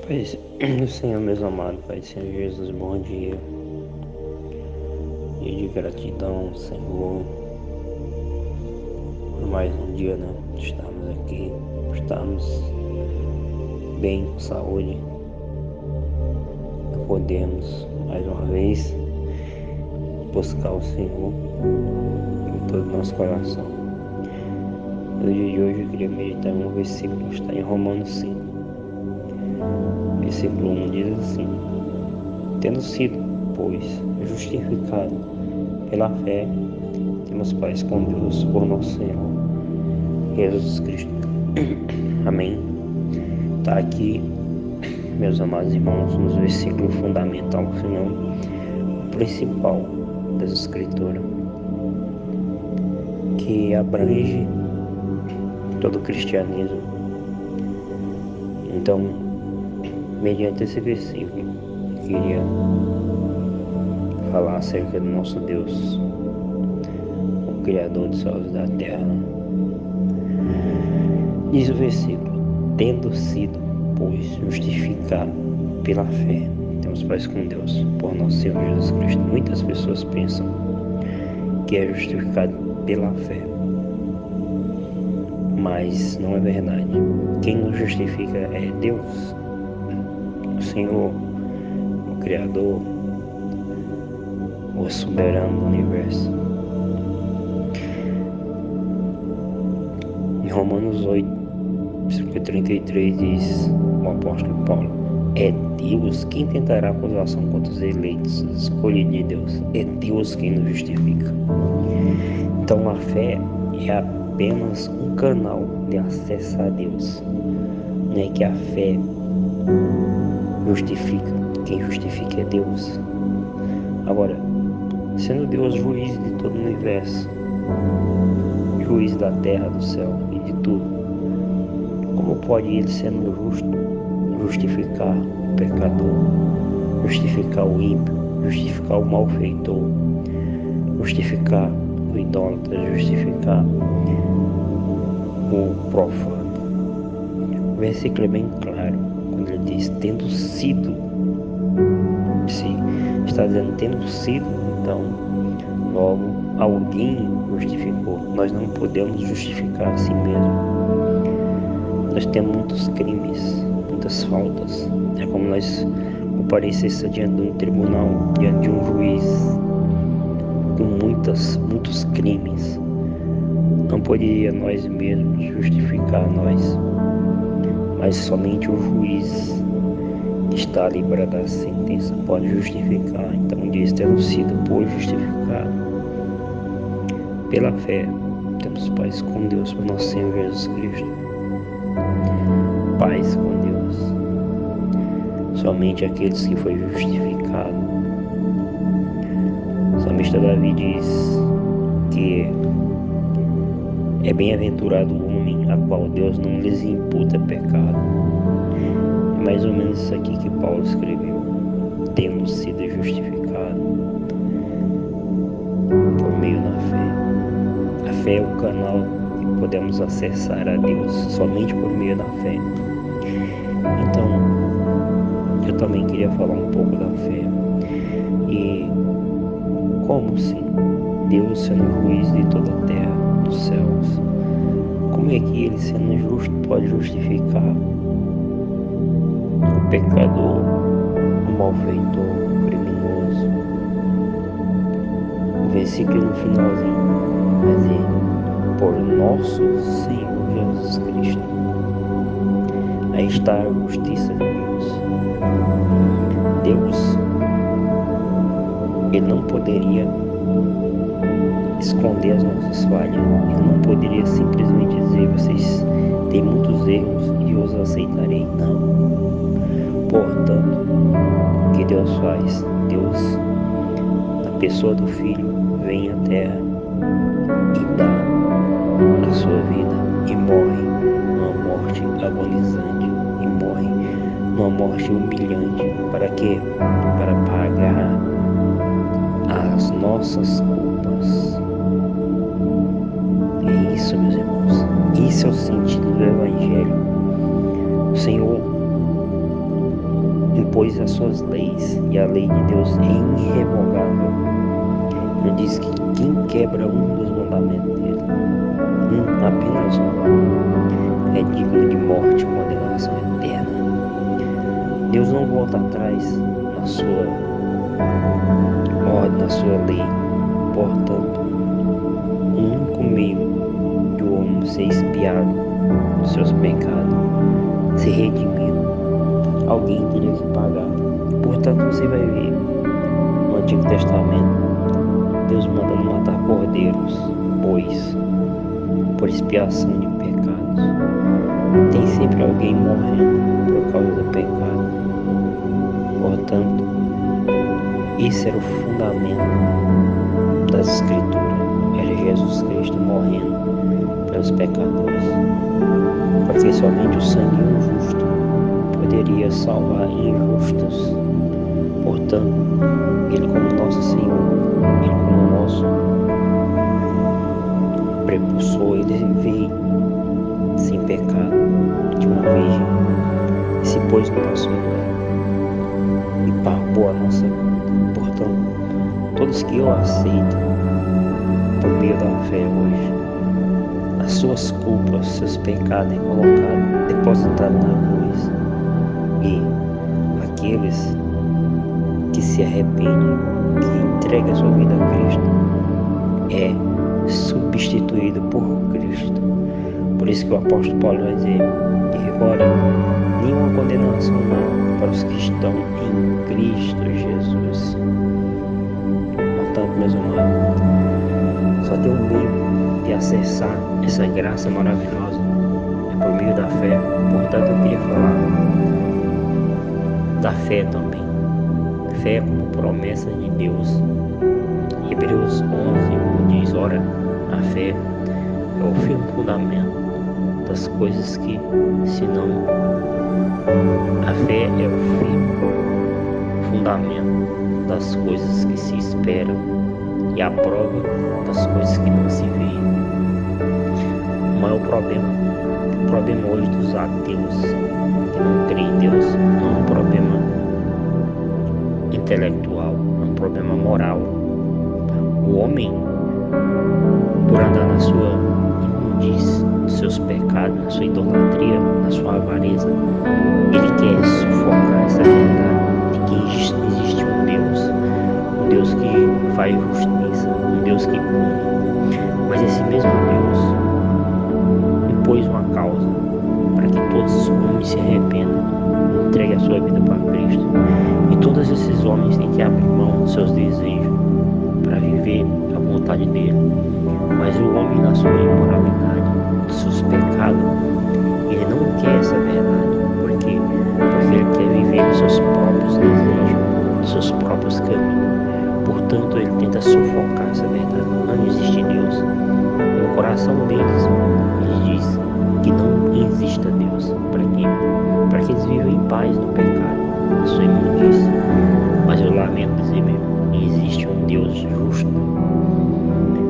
Pai, Senhor, meus amados, Pai, Senhor Jesus, bom dia. Dia de gratidão, Senhor, por mais um dia, né? Estamos aqui, estamos bem, com saúde. Podemos, mais uma vez, buscar o Senhor com todo o nosso coração. No dia de hoje eu queria meditar em um versículo que está em Romanos 5. Versículo 1 diz assim: tendo sido, pois, justificado pela fé, temos paz com Deus por nosso Senhor Jesus Cristo. Amém. Está aqui, meus amados irmãos, nos versículos fundamental, se não o principal das Escrituras, que abrange todo o cristianismo. Então, mediante esse versículo, eu queria falar acerca do nosso Deus, o Criador dos céus e da terra. Diz o versículo: tendo sido, pois, justificado pela fé, temos paz com Deus por nosso Senhor Jesus Cristo. Muitas pessoas pensam que é justificado pela fé, mas não é verdade. Quem nos justifica é Deus, o Senhor, o Criador, o soberano do universo. Em Romanos 8, versículo 33 diz o apóstolo Paulo: é Deus quem tentará acusação contra os eleitos, os escolhidos de Deus. É Deus quem nos justifica. Então a fé é apenas um canal de acesso a Deus. Não é que a fé justifica. Quem justifica é Deus. Agora, sendo Deus juiz de todo o universo, juiz da terra, do céu e de tudo, como pode Ele, sendo justo, justificar o pecador, justificar o ímpio, justificar o malfeitor, justificar o idólatra, justificar o profano? O versículo é bem claro quando ele diz tendo sido. Se está dizendo tendo sido, então logo alguém justificou. Nós não podemos justificar a si mesmo. Nós temos muitos crimes, muitas faltas. É como nós comparecêssemos diante de um tribunal, diante de um juiz com muitos crimes. Não poderia nós mesmos justificar nós, mas somente o juiz que está a livrar da sentença pode justificar. Então diz: tendo sido, pois, justificado pela fé, temos paz com Deus por nosso Senhor Jesus Cristo. Paz com Deus. Somente aqueles que foi justificado. O salmista Davi diz que é bem-aventurado o homem a qual Deus não lhes imputa pecado. É mais ou menos isso aqui que Paulo escreveu: tendo sido justificado por meio da fé. A fé é o canal que podemos acessar a Deus, somente por meio da fé. Então, eu também queria falar um pouco da fé. E como se Deus, sendo juiz de toda a terra, dos céus, como é que Ele, sendo justo, pode justificar o pecador, o malfeitor, o criminoso? O versículo no finalzinho vai dizer: por nosso Senhor Jesus Cristo. Aí está a justiça de Deus. Deus, Ele não poderia esconder as nossas falhas. Ele não poderia simplesmente dizer: vocês têm muitos erros e eu os aceitarei. Não. Portanto, o que Deus faz? Deus, na pessoa do Filho, vem à terra e dá a sua vida e morre numa morte agonizante, e morre numa morte humilhante. Para quê? Para pagar as nossas culpas. É isso, meus irmãos. Isso é o sentido do Evangelho. O Senhor impôs as suas leis, e a lei de Deus é irrevogável. Ele diz que quem quebra um dos mandamentos dele, apenas um, é digno de morte, condenação eterna. Deus não volta atrás na sua ordem, na sua lei. Portanto, o único meio de o homem ser expiado dos seus pecados, ser redimido, alguém teria que pagar. Portanto, você vai ver no Antigo Testamento Deus mandando matar cordeiros, bois, por expiação de pecados. Tem sempre alguém morrendo por causa do pecado. Portanto, esse era o fundamento das Escrituras. Era Jesus Cristo morrendo pelos pecadores. Porque somente o sangue injusto poderia salvar injustos. Portanto, Ele como nosso Senhor, Ele como nosso prepulsor, Ele veio sem pecado, de uma virgem, e se pôs no nosso lugar e pagou a nossa vida. Portanto, todos que eu aceito por meio da fé hoje, as suas culpas, seus pecados é colocado, depositado na cruz, e aqueles que se arrependem, que entregam a sua vida a Cristo, é substituído por Cristo. Por isso que o apóstolo Paulo vai dizer que agora nenhuma condenação não para os que estão em Cristo Jesus. Portanto, meus amados, só tem um meio de acessar essa graça maravilhosa, é por meio da fé. Portanto, eu queria falar da fé também. Fé como promessa de Deus. Hebreus 11:1 diz: ora, a fé é o firme fundamento das coisas que se não. A fé é o firme fundamento das coisas que se esperam e a prova das coisas que não se veem. O maior problema hoje dos ateus que não creem em Deus não é um problema intelectual, é um problema moral. O homem, por andar na sua imundície, nos seus pecados, na sua idolatria, na sua avareza, ele quer sufocar essa realidade de que existe um Deus que faz justiça, um Deus que pune. Mas esse mesmo Deus impôs uma causa para que todos os homens se arrependam, entreguem a sua vida para Cristo. E todos esses homens têm que abrir mão dos seus desejos para viver a vontade dele. Mas o homem, na sua imoralidade, dos seus pecados, ele não quer essa verdade. Por quê? Porque ele quer viver os seus próprios desejos, os seus próprios caminhos. Portanto, ele tenta sufocar essa verdade. Não existe Deus. No coração deles, ele diz que não exista Deus. Para quê? Para que eles vivam em paz no pecado, na sua imundície. Mas eu lamento dizer mesmo, existe um Deus justo.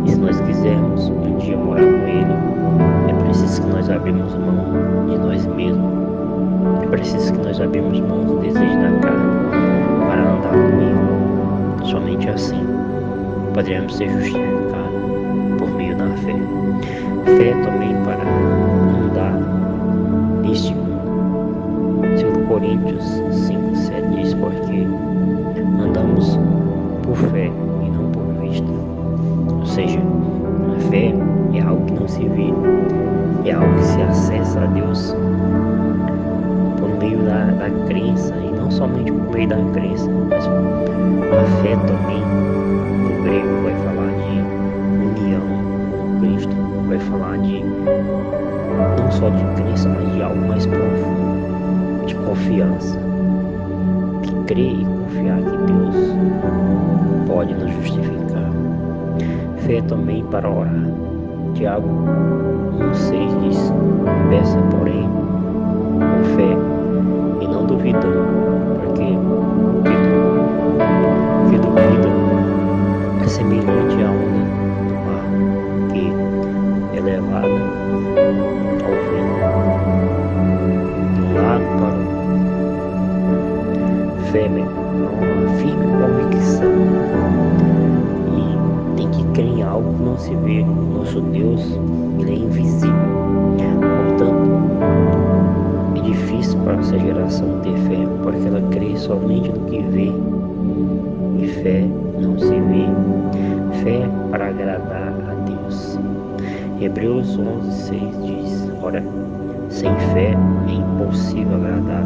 E se nós quisermos um dia morar com Ele, é preciso que nós abrimos mão de nós mesmos. É preciso que nós abrimos mão do desejo da carne para andar com Ele. Somente assim poderemos ser justificados por meio da fé. Fé também para andar neste mundo. 2 Coríntios 5:7 diz: porque andamos por fé e não por vista. Ou seja, a fé é algo que não se vê, é algo que se acessa a Deus por meio da crença, e não somente por meio da crença, mas a fé também, no grego, vai falar de união com Cristo, vai falar de não só de crença, mas de algo mais profundo, de confiança, de crer e confiar que Deus pode nos justificar. Fé também para orar. Tiago 1:6 diz: peça, porém, com fé e não duvidando, porque o que duvida é semelhante à onda do mar, que é levada ao vento de um lado para o outro. nossa geração ter fé, porque ela crê somente no que vê, e fé não se vê. Fé para agradar a Deus. Hebreus 11:6 diz: ora, sem fé é impossível agradar,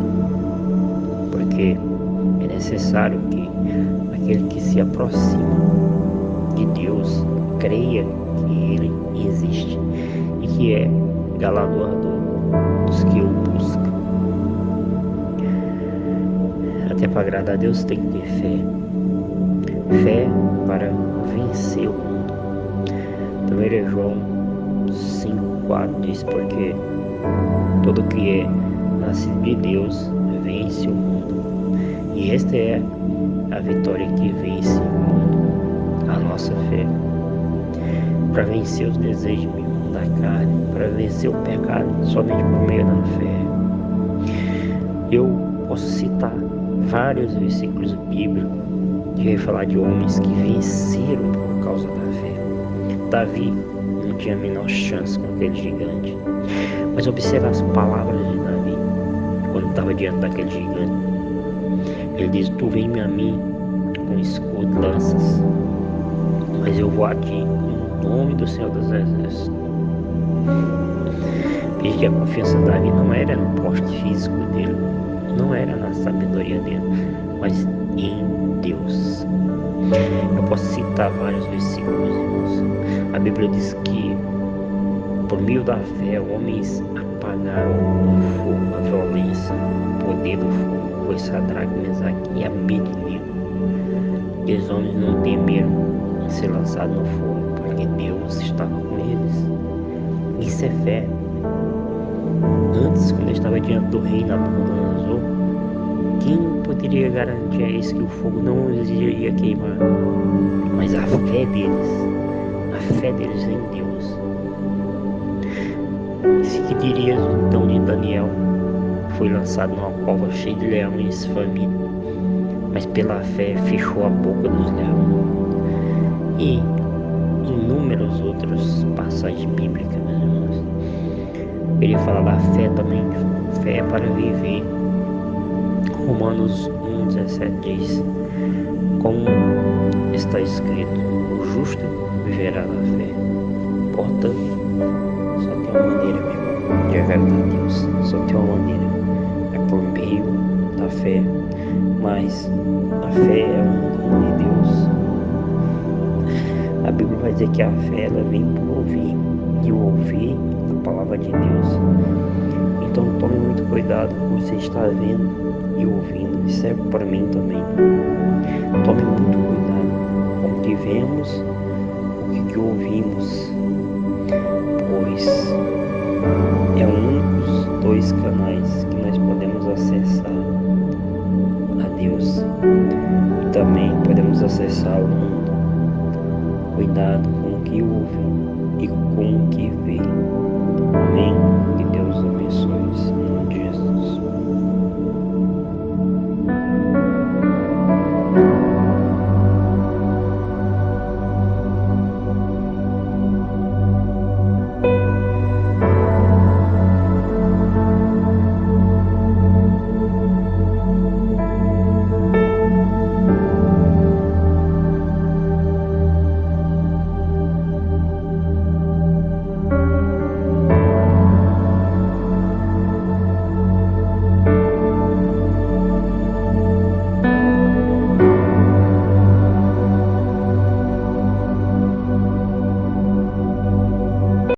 porque é necessário que aquele que se aproxima de Deus creia que Ele existe e que é galardoador dos que o buscam. Até para agradar a Deus tem que ter fé. Fé para vencer o mundo. 1 João 5:4 diz: porque todo que é nascido de Deus vence o mundo. E esta é a vitória que vence o mundo, a nossa fé. Para vencer os desejos da carne, para vencer o pecado, somente por meio da fé. Eu posso citar vários versículos bíblicos que vai falar de homens que venceram por causa da fé. Davi não tinha a menor chance com aquele gigante, mas observa as palavras de Davi quando estava diante daquele gigante. Ele diz: tu vem a mim com escudo e lanças, mas eu vou a ti em nome do Senhor dos Exércitos. Veja que a confiança de Davi não era no porte físico dele, não era na sabedoria dele, mas em Deus. Eu posso citar vários versículos, irmãos. A Bíblia diz que por meio da fé homens apagaram o fogo, a violência, o poder do fogo. Foi Sadraque, Mesaque e Abednego. Aqueles homens não temeram ser lançados no fogo, porque Deus estava com eles. Isso é fé. Antes, quando ele estava diante do rei Nabucodonosor, quem poderia garantir a eles que o fogo não iria queimar? Mas a fé deles em Deus. Esse que diria então de Daniel, foi lançado numa cova cheia de leões famintos, mas pela fé fechou a boca dos leões. E inúmeras outras passagens bíblicas, meus irmãos. Eu queria falar da fé também, fé para viver. Romanos 1:17 diz: como está escrito, o justo viverá da fé. Portanto, só tem uma maneira, meu irmão, de agradar a Deus. Só tem uma maneira, é por meio da fé. Mas a fé é um dom de Deus. A Bíblia vai dizer que a fé ela vem por ouvir, e o ouvir a palavra de Deus. Então tome muito cuidado com o que você está vendo e ouvindo. Isso serve para mim também. Tome muito cuidado com o que vemos, com o que ouvimos, pois é um dos dois canais que nós podemos acessar a Deus e também podemos acessar o mundo. Cuidado com o que ouve e com o que vê. Amém?